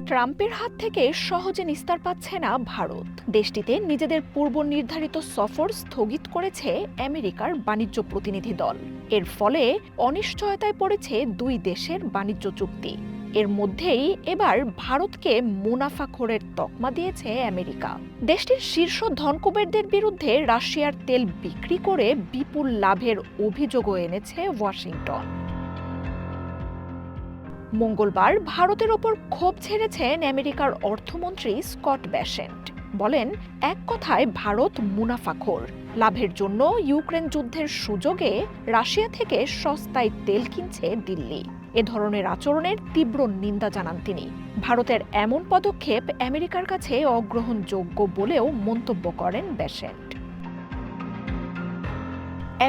ট্রাম্পের হাত থেকে সহজে নিস্তার পাচ্ছে না ভারত। দেশটিতে নিজেদের পূর্ব নির্ধারিত সফর স্থগিত করেছে আমেরিকার বাণিজ্য প্রতিনিধি দল। এর ফলে অনিশ্চয়তায় পড়েছে দুই দেশের বাণিজ্য চুক্তি। এর মধ্যেই এবার ভারতকে মুনাফাখোরের তকমা দিয়েছে আমেরিকা। দেশটির শীর্ষ ধনকুবেরদের বিরুদ্ধে রাশিয়ার তেল বিক্রি করে বিপুল লাভের অভিযোগও এনেছে ওয়াশিংটন। মঙ্গলবার ভারতের ওপর ক্ষোভ ঝেড়েছেন আমেরিকার অর্থমন্ত্রী স্কট ব্যাসেন্ট। বলেন, এক কথায় ভারত মুনাফাখোর। লাভের জন্য ইউক্রেন যুদ্ধের সুযোগে রাশিয়া থেকে সস্তায় তেল কিনছে দিল্লি। এ ধরনের আচরণের তীব্র নিন্দা জানান তিনি। ভারতের এমন পদক্ষেপ আমেরিকার কাছে অগ্রহণযোগ্য বলেও মন্তব্য করেন ব্যাসেন্ট।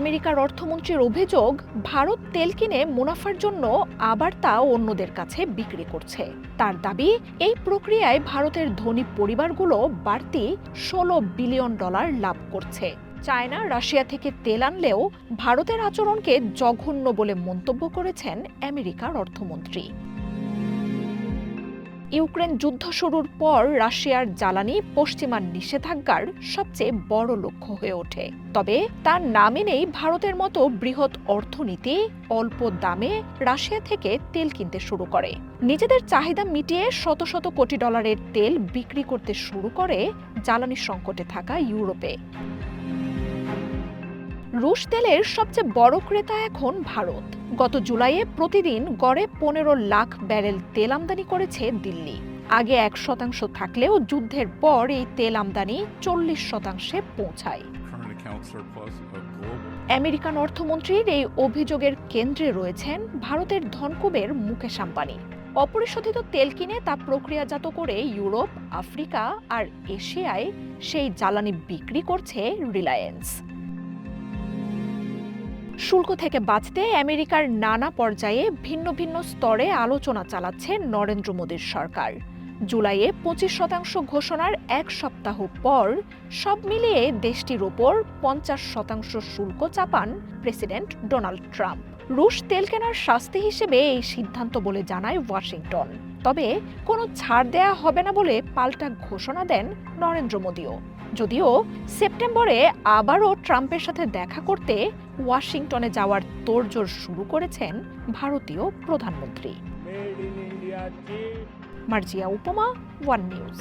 আমেরিকার অর্থমন্ত্রীর অভিযোগ, ভারত তেল কিনে মুনাফার জন্য আবার তা অন্যদের কাছে বিক্রি করছে। তার দাবি, এই প্রক্রিয়ায় ভারতের ধনী পরিবারগুলো বাড়তি $16 বিলিয়ন লাভ করছে। চায়না রাশিয়া থেকে তেল আনলেও ভারতের আচরণকে জঘন্য বলে মন্তব্য করেছেন আমেরিকার অর্থমন্ত্রী। ইউক্রেন যুদ্ধ শুরুর পর রাশিয়ার জ্বালানি পশ্চিমা নিষেধাজ্ঞার সবচেয়ে বড় লক্ষ্য হয়ে ওঠে। তবে তার নামে নেই ভারতের মতো বৃহৎ অর্থনীতি অল্প দামে রাশিয়া থেকে তেল কিনতে শুরু করে। নিজেদের চাহিদা মিটিয়ে শত শত কোটি ডলারের তেল বিক্রি করতে শুরু করে জ্বালানি সংকটে থাকা ইউরোপে। রুশ তেলের সবচেয়ে বড় ক্রেতা এখন ভারত। গত জুলাইয়ে প্রতিদিন গড়ে 15 লাখ ব্যারেল তেল আমদানি করেছে দিল্লি। আগে 1% থাকলেও যুদ্ধের পর এই তেল আমদানি 40% পৌঁছায়। আমেরিকান অর্থমন্ত্রীর এই অভিযোগের কেন্দ্রে রয়েছেন ভারতের ধনকুবের মুকেশ আম্বানি। অপরিশোধিত তেল কিনে তা প্রক্রিয়াজাত করে ইউরোপ, আফ্রিকা আর এশিয়ায় সেই জ্বালানি বিক্রি করছে রিলায়েন্স। শুল্ক থেকে বাঁচতে আমেরিকার নানা পর্যায়ে ভিন্ন ভিন্ন স্তরে আলোচনা চালাচ্ছে নরেন্দ্র মোদীর সরকার। জুলাইয়ে 25% ঘোষণার এক সপ্তাহ পর সব মিলিয়ে দেশটির ওপর 50% শুল্ক চাপান প্রেসিডেন্ট ডোনাল্ড ট্রাম্প। রুশ তেল কেনার শাস্তি হিসেবে এই সিদ্ধান্ত বলে জানায় ওয়াশিংটন। তবে কোনো ছাড় দেয়া হবে না বলে পাল্টা ঘোষণা দেন নরেন্দ্র মোদীও। যদিও সেপ্টেম্বরে আবারও ট্রাম্পের সাথে দেখা করতে ওয়াশিংটনে যাওয়ার তোড়জোড় শুরু করেছেন ভারতীয় প্রধানমন্ত্রী। মার্জিয়া উপমা, ওয়ান নিউজ।